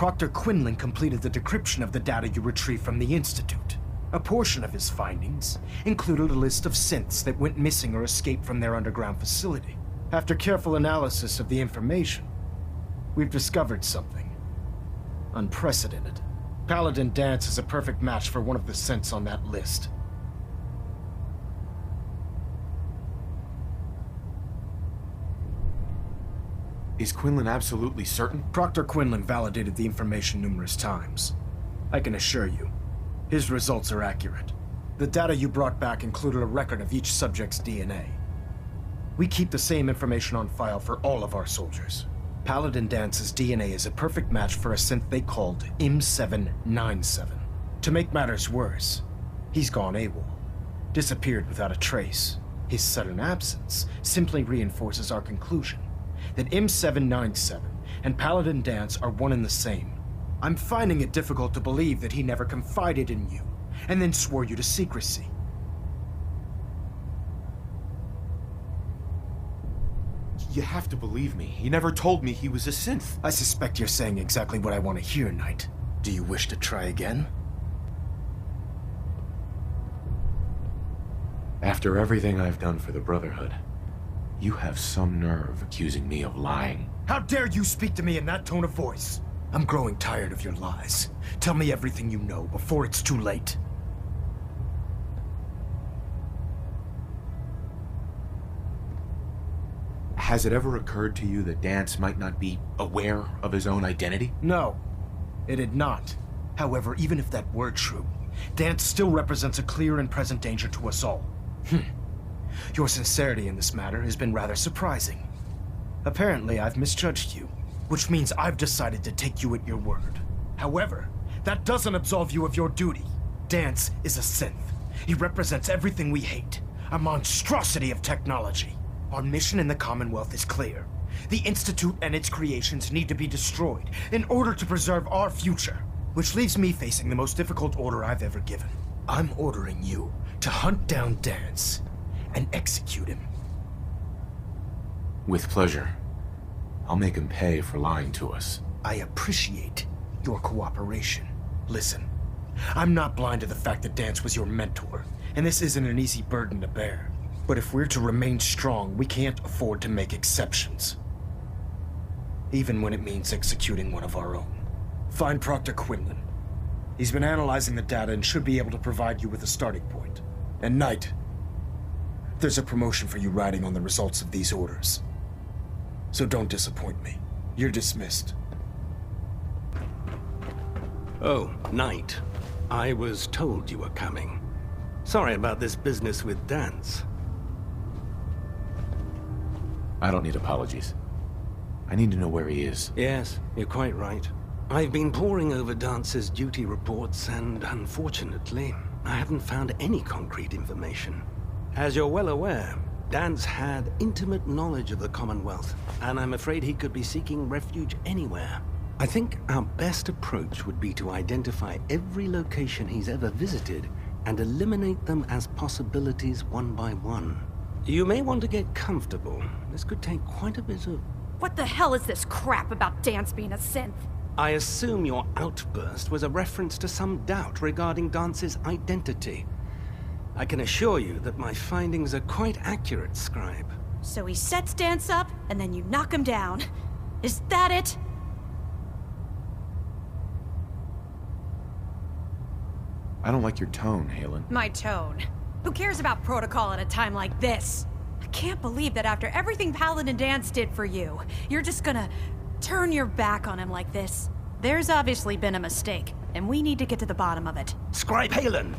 Proctor Quinlan completed the decryption of the data you retrieved from the Institute. A portion of his findings included a list of synths that went missing or escaped from their underground facility. After careful analysis of the information, we've discovered something unprecedented. Paladin Danse is a perfect match for one of the synths on that list. Is Quinlan absolutely certain? Proctor Quinlan validated the information numerous times. I can assure you, his results are accurate. The data you brought back included a record of each subject's DNA. We keep the same information on file for all of our soldiers. Paladin Danse's DNA is a perfect match for a synth they called M797. To make matters worse, he's gone AWOL, disappeared without a trace. His sudden absence simply reinforces our conclusion that M797 and Paladin Danse are one and the same. I'm finding it difficult to believe that he never confided in you, and then swore you to secrecy. You have to believe me. He never told me he was a synth. I suspect you're saying exactly what I want to hear, Knight. Do you wish to try again? After everything I've done for the Brotherhood, you have some nerve accusing me of lying. How dare you speak to me in that tone of voice? I'm growing tired of your lies. Tell me everything you know before it's too late. Has it ever occurred to you that Danse might not be aware of his own identity? No, it had not. However, even if that were true, Danse still represents a clear and present danger to us all. Your sincerity in this matter has been rather surprising. Apparently, I've misjudged you, which means I've decided to take you at your word. However, that doesn't absolve you of your duty. Danse is a synth. He represents everything we hate, a monstrosity of technology. Our mission in the Commonwealth is clear. The Institute and its creations need to be destroyed in order to preserve our future, which leaves me facing the most difficult order I've ever given. I'm ordering you to hunt down Danse and execute him. With pleasure. I'll make him pay for lying to us. I appreciate your cooperation. Listen, I'm not blind to the fact that Danse was your mentor, and this isn't an easy burden to bear. But if we're to remain strong, we can't afford to make exceptions. Even when it means executing one of our own. Find Proctor Quinlan. He's been analyzing the data and should be able to provide you with a starting point. And Knight, there's a promotion for you riding on the results of these orders. So don't disappoint me. You're dismissed. Oh, Knight. I was told you were coming. Sorry about this business with Danse. I don't need apologies. I need to know where he is. Yes, you're quite right. I've been poring over Dance's duty reports, and unfortunately, I haven't found any concrete information. As you're well aware, Danse had intimate knowledge of the Commonwealth, and I'm afraid he could be seeking refuge anywhere. I think our best approach would be to identify every location he's ever visited and eliminate them as possibilities one by one. You may want to get comfortable. This could take quite a bit of... What the hell is this crap about Danse being a synth? I assume your outburst was a reference to some doubt regarding Dance's identity. I can assure you that my findings are quite accurate, Scribe. So he sets Danse up, and then you knock him down. Is that it? I don't like your tone, Halen. My tone. Who cares about protocol at a time like this? I can't believe that after everything Paladin Danse did for you, you're just gonna turn your back on him like this. There's obviously been a mistake, and we need to get to the bottom of it. Scribe Halen!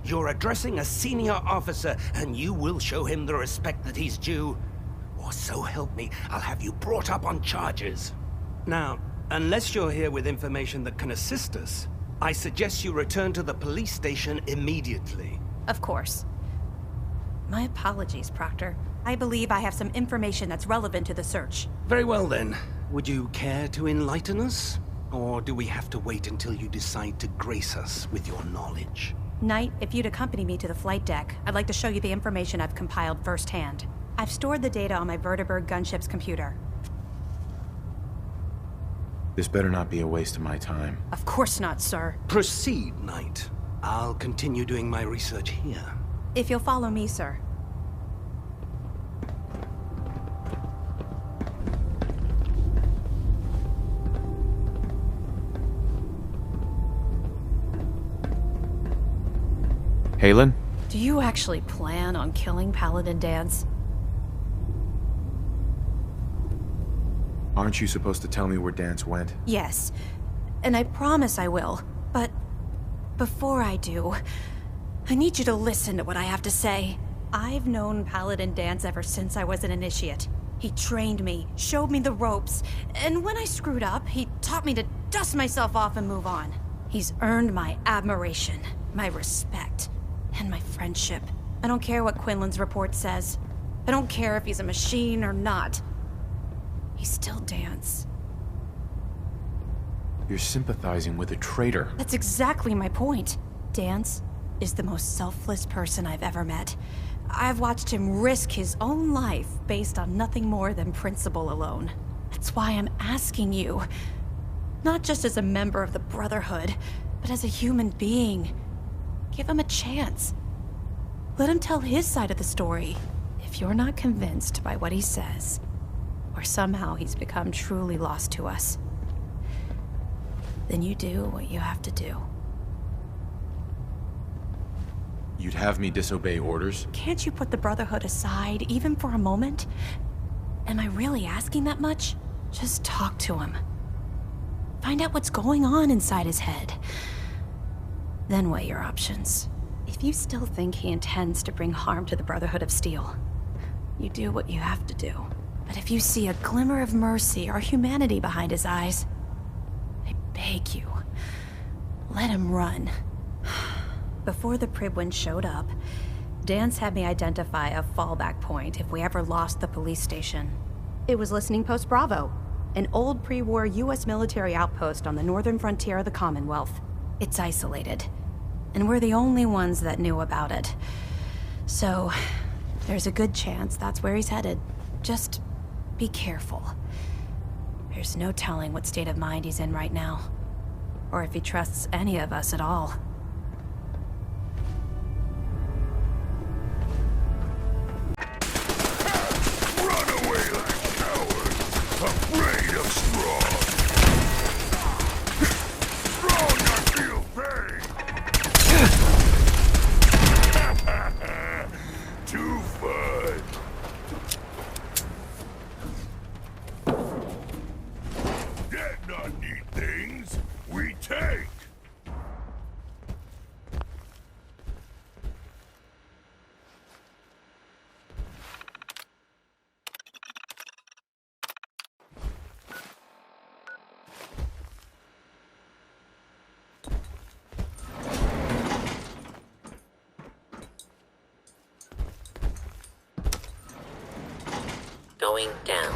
You're addressing a senior officer, and you will show him the respect that he's due. Or so help me, I'll have you brought up on charges. Now, unless you're here with information that can assist us, I suggest you return to the police station immediately. Of course. My apologies, Proctor. I believe I have some information that's relevant to the search. Very well then. Would you care to enlighten us? Or do we have to wait until you decide to grace us with your knowledge? Knight, if you'd accompany me to the flight deck, I'd like to show you the information I've compiled firsthand. I've stored the data on my Vertibird gunship's computer. This better not be a waste of my time. Of course not, sir. Proceed, Knight. I'll continue doing my research here. If you'll follow me, sir. Halen? Do you actually plan on killing Paladin Danse? Aren't you supposed to tell me where Danse went? Yes, and I promise I will. But before I do, I need you to listen to what I have to say. I've known Paladin Danse ever since I was an initiate. He trained me, showed me the ropes, and when I screwed up, he taught me to dust myself off and move on. He's earned my admiration, my respect, and my friendship. I don't care what Quinlan's report says. I don't care if he's a machine or not. He's still Danse. You're sympathizing with a traitor. That's exactly my point. Danse is the most selfless person I've ever met. I've watched him risk his own life based on nothing more than principle alone. That's why I'm asking you. Not just as a member of the Brotherhood, but as a human being. Give him a chance. Let him tell his side of the story. If you're not convinced by what he says, or somehow he's become truly lost to us, then you do what you have to do. You'd have me disobey orders? Can't you put the Brotherhood aside, even for a moment? Am I really asking that much? Just talk to him. Find out what's going on inside his head. Then weigh your options. If you still think he intends to bring harm to the Brotherhood of Steel, you do what you have to do. But if you see a glimmer of mercy or humanity behind his eyes, I beg you, let him run. Before the Pribwin showed up, Danse had me identify a fallback point if we ever lost the police station. It was Listening Post Bravo, an old pre-war US military outpost on the northern frontier of the Commonwealth. It's isolated, and we're the only ones that knew about it. So, there's a good chance that's where he's headed. Just be careful. There's no telling what state of mind he's in right now, or if he trusts any of us at all. Going down.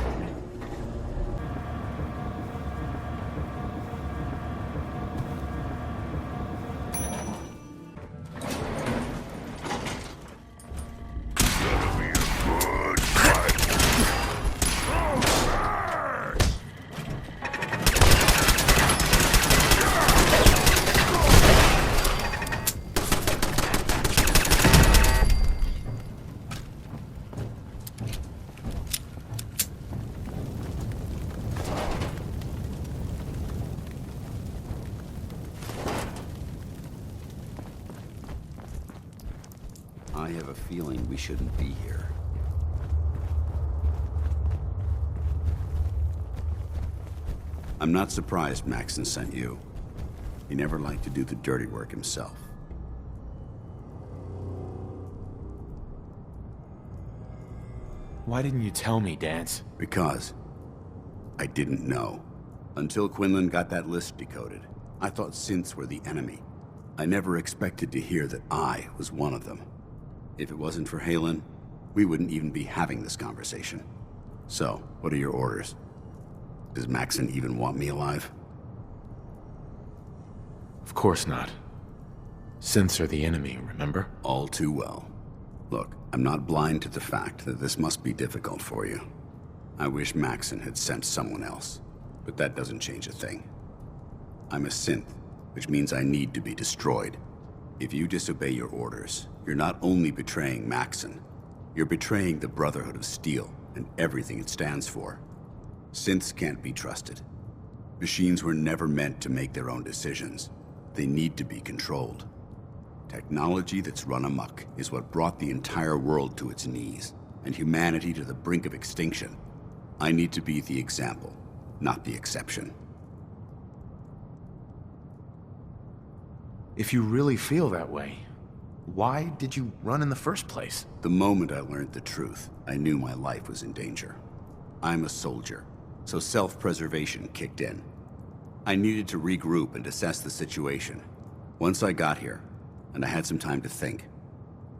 I have a feeling we shouldn't be here. I'm not surprised Maxson sent you. He never liked to do the dirty work himself. Why didn't you tell me, Danse? Because I didn't know. Until Quinlan got that list decoded, I thought synths were the enemy. I never expected to hear that I was one of them. If it wasn't for Halen, we wouldn't even be having this conversation. So, what are your orders? Does Maxson even want me alive? Of course not. Synths are the enemy, remember? All too well. Look, I'm not blind to the fact that this must be difficult for you. I wish Maxson had sent someone else. but that doesn't change a thing. I'm a synth, which means I need to be destroyed. If you disobey your orders, you're not only betraying Maxon, you're betraying the Brotherhood of Steel and everything it stands for. Synths can't be trusted. Machines were never meant to make their own decisions. They need to be controlled. Technology that's run amok is what brought the entire world to its knees, and humanity to the brink of extinction. I need to be the example, not the exception. If you really feel that way, why did you run in the first place? The moment I learned the truth, I knew my life was in danger. I'm a soldier, so self-preservation kicked in. I needed to regroup and assess the situation. Once I got here, and I had some time to think,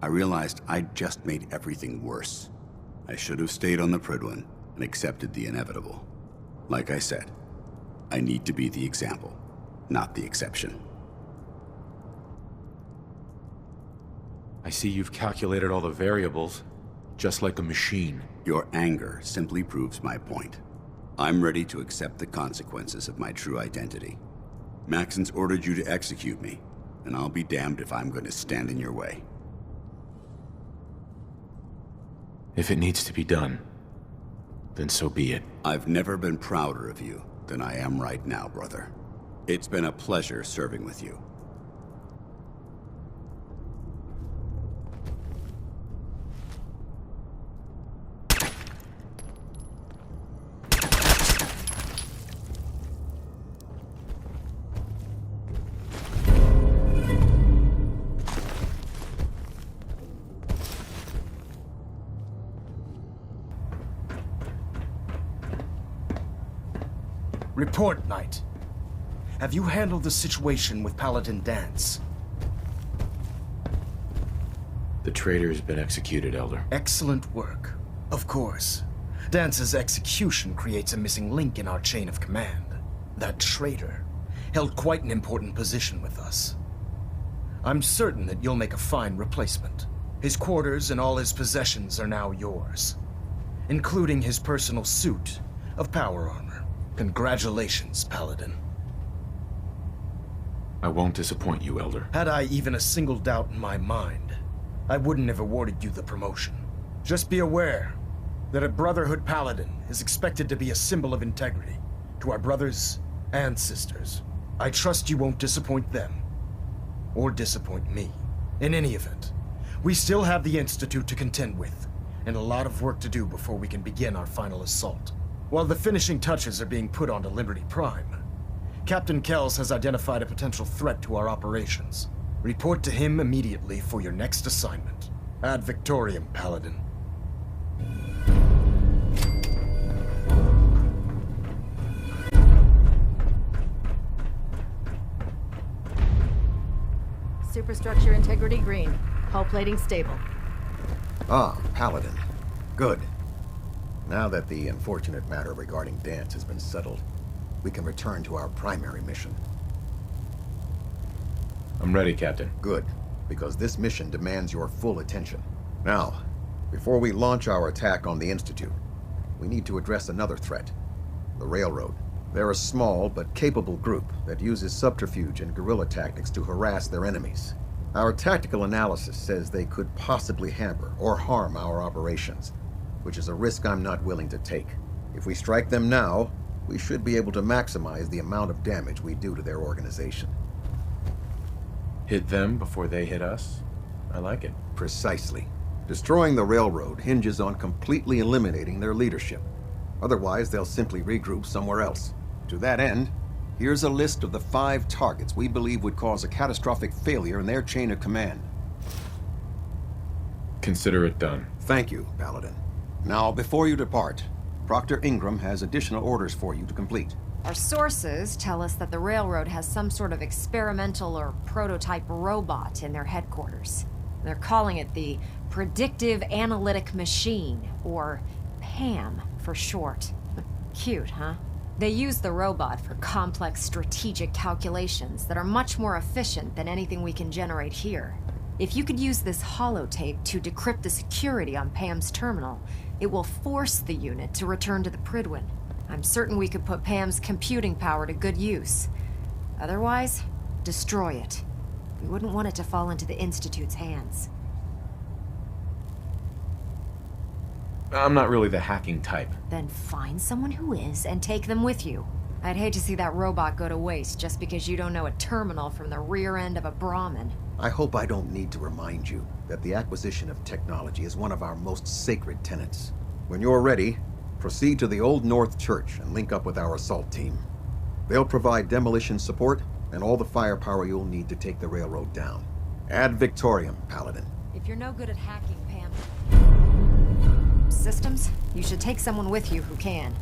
I realized I'd just made everything worse. I should have stayed on the Prydwen and accepted the inevitable. Like I said, I need to be the example, not the exception. I see you've calculated all the variables, just like a machine. Your anger simply proves my point. I'm ready to accept the consequences of my true identity. Maxon's ordered you to execute me, and I'll be damned if I'm going to stand in your way. If it needs to be done, then so be it. I've never been prouder of you than I am right now, brother. It's been a pleasure serving with you. Report, Knight. Have you handled the situation with Paladin Danse? The traitor's been executed, Elder. Excellent work. Of course. Dance's execution creates a missing link in our chain of command. That traitor held quite an important position with us. I'm certain that you'll make a fine replacement. His quarters and all his possessions are now yours, including his personal suit of power armor. Congratulations, Paladin. I won't disappoint you, Elder. Had I even a single doubt in my mind, I wouldn't have awarded you the promotion. Just be aware that a Brotherhood Paladin is expected to be a symbol of integrity to our brothers and sisters. I trust you won't disappoint them, or disappoint me. In any event, we still have the Institute to contend with, and a lot of work to do before we can begin our final assault. While the finishing touches are being put onto Liberty Prime, Captain Kells has identified a potential threat to our operations. Report to him immediately for your next assignment. Ad Victoriam, Paladin. Superstructure integrity green. Hull plating stable. Ah, Paladin. Good. Now that the unfortunate matter regarding Danse has been settled, we can return to our primary mission. I'm ready, Captain. Good, because this mission demands your full attention. Now, before we launch our attack on the Institute, we need to address another threat, the Railroad. They're a small but capable group that uses subterfuge and guerrilla tactics to harass their enemies. Our tactical analysis says they could possibly hamper or harm our operations, which is a risk I'm not willing to take. If we strike them now, we should be able to maximize the amount of damage we do to their organization. Hit them before they hit us? I like it. Precisely. Destroying the Railroad hinges on completely eliminating their leadership. Otherwise, they'll simply regroup somewhere else. To that end, here's a list of the 5 targets we believe would cause a catastrophic failure in their chain of command. Consider it done. Thank you, Paladin. Now, before you depart, Proctor Ingram has additional orders for you to complete. Our sources tell us that the Railroad has some sort of experimental or prototype robot in their headquarters. They're calling it the Predictive Analytic Machine, or PAM for short. Cute, huh? They use the robot for complex strategic calculations that are much more efficient than anything we can generate here. If you could use this holotape to decrypt the security on PAM's terminal, it will force the unit to return to the Prydwen. I'm certain we could put Pam's computing power to good use. Otherwise, destroy it. We wouldn't want it to fall into the Institute's hands. I'm not really the hacking type. Then find someone who is and take them with you. I'd hate to see that robot go to waste just because you don't know a terminal from the rear end of a Brahmin. I hope I don't need to remind you that the acquisition of technology is one of our most sacred tenets. When you're ready, proceed to the Old North Church and link up with our assault team. They'll provide demolition support and all the firepower you'll need to take the railroad down. Ad Victoriam, Paladin. If you're no good at hacking, Pam... systems, you should take someone with you who can.